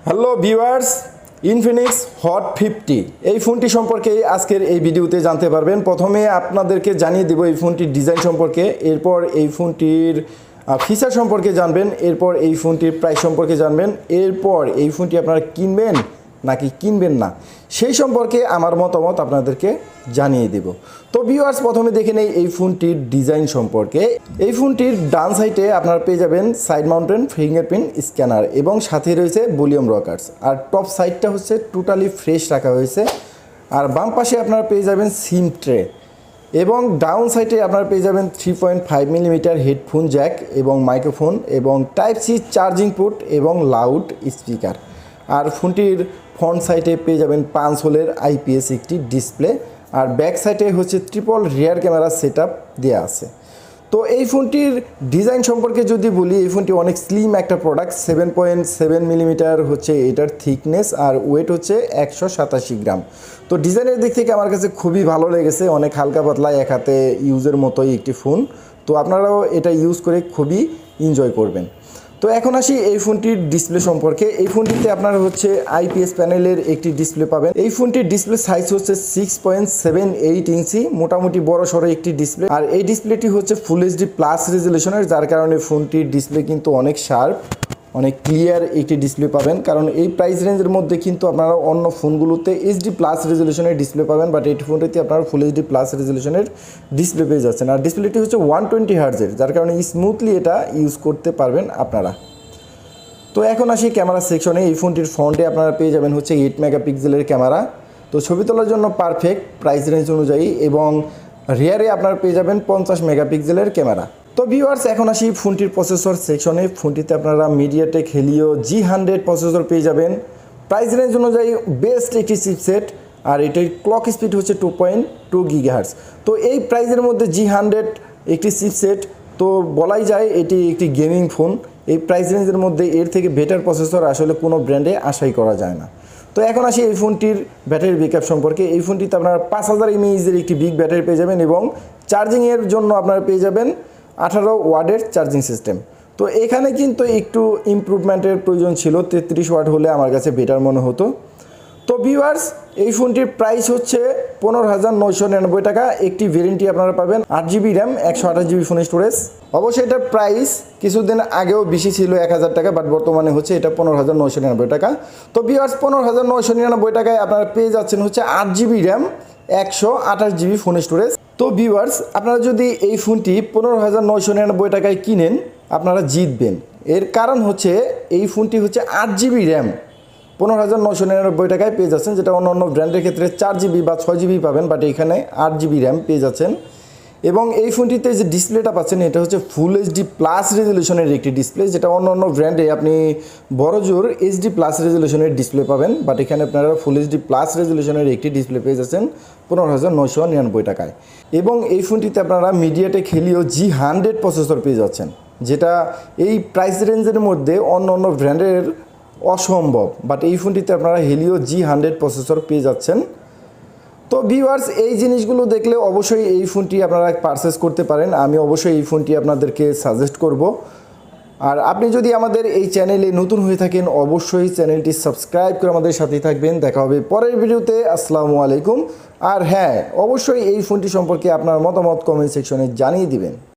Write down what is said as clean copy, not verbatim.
Hello viewers, Infinix hot 50 এই ফোনটি সম্পর্কে আজকের এই ভিডিওতে জানতে পারবেন। প্রথমে আপনাদেরকে জানিয়ে দেব এই ফোনটির ডিজাইন সম্পর্কে, এরপর এই ফোনটির ফিচার সম্পর্কে জানবেন, এরপর এই ফোনটির প্রাইস সম্পর্কে জানবেন, এরপর এই ফোনটি আপনারা কিনবেন নাকি কিনবেন না সেই সম্পর্কে আমার মতামত আপনাদেরকে জানিয়ে দেব। তো ভিউয়ার্স, প্রথমে দেখে নেই এই ফোনটির ডিজাইন সম্পর্কে। এই ফোনটির ডান সাইডে আপনারা পেয়ে যাবেন সাইড মাউন্টেন ফিঙ্গারপ্রিন্ট স্ক্যানার এবং সাথে রয়েছে ভলিউম রকার্স, আর টপ সাইডটা হচ্ছে টোটালি ফ্রেশ রাখা হয়েছে। আর বাম পাশে আপনারা পেয়ে যাবেন সিম ট্রে এবং ডাউন সাইডে আপনারা পেয়ে যাবেন 3.5 মিলিমিটার হেডফোন জ্যাক এবং মাইক্রোফোন এবং টাইপ সি চার্জিং পোর্ট এবং লাউড স্পিকার। আর ফোনটির ফ্রন্ট সাইডে পেয়ে যাবেন 5 হোলের আইপিএস একটি ডিসপ্লে, আর ব্যাক সাইডে হচ্ছে ট্রিপল রিয়ার ক্যামেরা সেটআপ দেওয়া আছে। তো এই ফোনটির ডিজাইন সম্পর্কে যদি বলি, এই ফোনটি অনেক স্লিম একটা প্রোডাক্ট। 7.7 মিলিমিটার হচ্ছে এটার থিকনেস, আর ওয়েট হচ্ছে 187 গ্রাম। তো ডিজাইনের দিক থেকে আমার কাছে খুবই ভালো লেগেছে, অনেক হালকা পাতলা, এক হাতে ইউজের মতোই একটি ফোন। তো আপনারাও এটা ইউজ করে খুবই এনজয় করবেন। তো এখন আসি এই ফোনটির ডিসপ্লে সম্পর্কে। এই ফোনটিতে আপনারা হচ্ছে আইপিএস প্যানেলের একটি ডিসপ্লে পাবেন। এই ফোনটির ডিসপ্লে সাইজ হচ্ছে 6.78 ইঞ্চি, মোটামুটি বড় সড়ো একটি ডিসপ্লে। আর এই ডিসপ্লেটি হচ্ছে ফুল এইচডি প্লাস রেজুলেশনের, যার কারণে ফোনটির ডিসপ্লে কিন্তু অনেক শার্প, অনেক ক্লিয়ার একটি ডিসপ্লে পাবেন। কারণ এই প্রাইস রেঞ্জের মধ্যে কিন্তু আপনারা অন্য ফোনগুলোতে এইচডি প্লাস রেজুলেশনের ডিসপ্লে পাবেন, বাট এই ফোনটিতে আপনারা ফুল এইচডি প্লাস রেজুলেশনের ডিসপ্লে পেয়ে যাচ্ছেন। আর ডিসপ্লেটি হচ্ছে 120 হার্জের, যার কারণে স্মুথলি এটা ইউজ করতে পারবেন আপনারা। তো এখন আসি ক্যামেরা সেকশনে। এই ফোনটির ফ্রন্টে আপনারা পেয়ে যাবেন হচ্ছে 8 মেগাপিক্সেলের ক্যামেরা, তো ছবি তোলার জন্য পারফেক্ট প্রাইস রেঞ্জ অনুযায়ী। এবং রিয়ারে আপনারা পেয়ে যাবেন 50 মেগাপিক্সেলের ক্যামেরা। তো ভিউয়ার্স, এখন আসি ফোনটির প্রসেসর সেকশনে। ফোনটিতে আপনারা মিডিয়াটেক হেলিও G100 প্রসেসর পেয়ে যাবেন, প্রাইস রেঞ্জ অনুযায়ী বেস্ট একটি চিপসেট। আর এটির ক্লক স্পিড হচ্ছে 2.2 গিগাহার্টজ। তো এই প্রাইসের মধ্যে G100 একটি চিপসেট, তো বলাই যায় এটি একটি গেমিং ফোন। এই প্রাইস রেঞ্জের মধ্যে এর থেকে বেটার প্রসেসর আসলে কোনো ব্র্যান্ডে আশাই করা যায় না। তো এখন আসি এই ফোনটির ব্যাটারি ব্যাকআপ সম্পর্কে। এই ফোনটিতে আপনারা 5000 mAh-এর একটি বিগ ব্যাটারি পেয়ে যাবেন এবং চার্জিংয়ের জন্য আপনারা পেয়ে যাবেন 18 ওয়াটের চার্জিং সিস্টেম। তো এখানে কিন্তু একটু ইমপ্রুভমেন্টের প্রয়োজন ছিল, 33 ওয়াট হলে আমার কাছে বেটার মনে হতো। তো ভিউয়ার্স, এই ফোনটির প্রাইস হচ্ছে 15,999 টাকা। একটি ভেরিয়েন্টটি আপনারা পাবেন 8GB RAM 128GB phone storage. অবশ্যই এটার প্রাইস কিছুদিন আগেও বেশি ছিল 1000 টাকা, বাট বর্তমানে হচ্ছে এটা 15,999 টাকা। তো ভিউয়ার্স, 15,999 টাকায় আপনারা পেয়ে যাচ্ছেন হচ্ছে 8GB RAM 128GB phone storage. তো ভিউয়ার্স, আপনারা যদি এই ফোনটি 15,999 টাকায় কিনেন, আপনারা জিতবেন। এর কারণ হচ্ছে এই ফোনটি হচ্ছে 8GB র্যাম 15,999 টাকায় পেয়ে যাচ্ছেন, যেটা অন্য অন্য ব্র্যান্ডের ক্ষেত্রে 4GB বা 6GB পাবেন, বাট এখানে 8GB র্যাম পেয়ে যাচ্ছেন। এবং এই ফোনটিতে যে ডিসপ্লেটা পাচ্ছেন, এটা হচ্ছে ফুল এইচডি প্লাস রেজুলেশনের একটি ডিসপ্লে, যেটা অন্য অন্য ব্র্যান্ডে আপনি বড় জোর এইচডি প্লাস রেজুলেশনের ডিসপ্লে পাবেন, বাট এখানে আপনারা ফুল এইচডি প্লাস রেজুলেশনের একটি ডিসপ্লে পেয়ে যাচ্ছেন 15,999 টাকায়। এবং এই ফোনটিতে আপনারা মিডিয়াটেক হেলিও G100 প্রসেসর পেয়ে যাচ্ছেন, যেটা এই প্রাইস রেঞ্জের মধ্যে অন্য অন্য ব্র্যান্ডের অসম্ভব, বাট এই ফোনটিতে আপনারা হেলিও G100 প্রসেসর পেয়ে যাচ্ছেন। তো ভিউয়ার্স, এই জিনিসগুলো দেখলে অবশ্যই এই ফোনটি আপনারা পারচেস করতে পারেন। আমি অবশ্যই এই ফোনটি আপনাদেরকে সাজেস্ট করব। আর আপনি যদি আমাদের এই চ্যানেলে নতুন হয়ে থাকেন, অবশ্যই চ্যানেলটি সাবস্ক্রাইব করে আমাদের সাথেই থাকবেন। দেখা হবে পরের ভিডিওতে। আসসালামু আলাইকুম। আর হ্যাঁ, অবশ্যই এই ফোনটি সম্পর্কে আপনার মতামত কমেন্ট সেকশনে জানিয়ে দিবেন।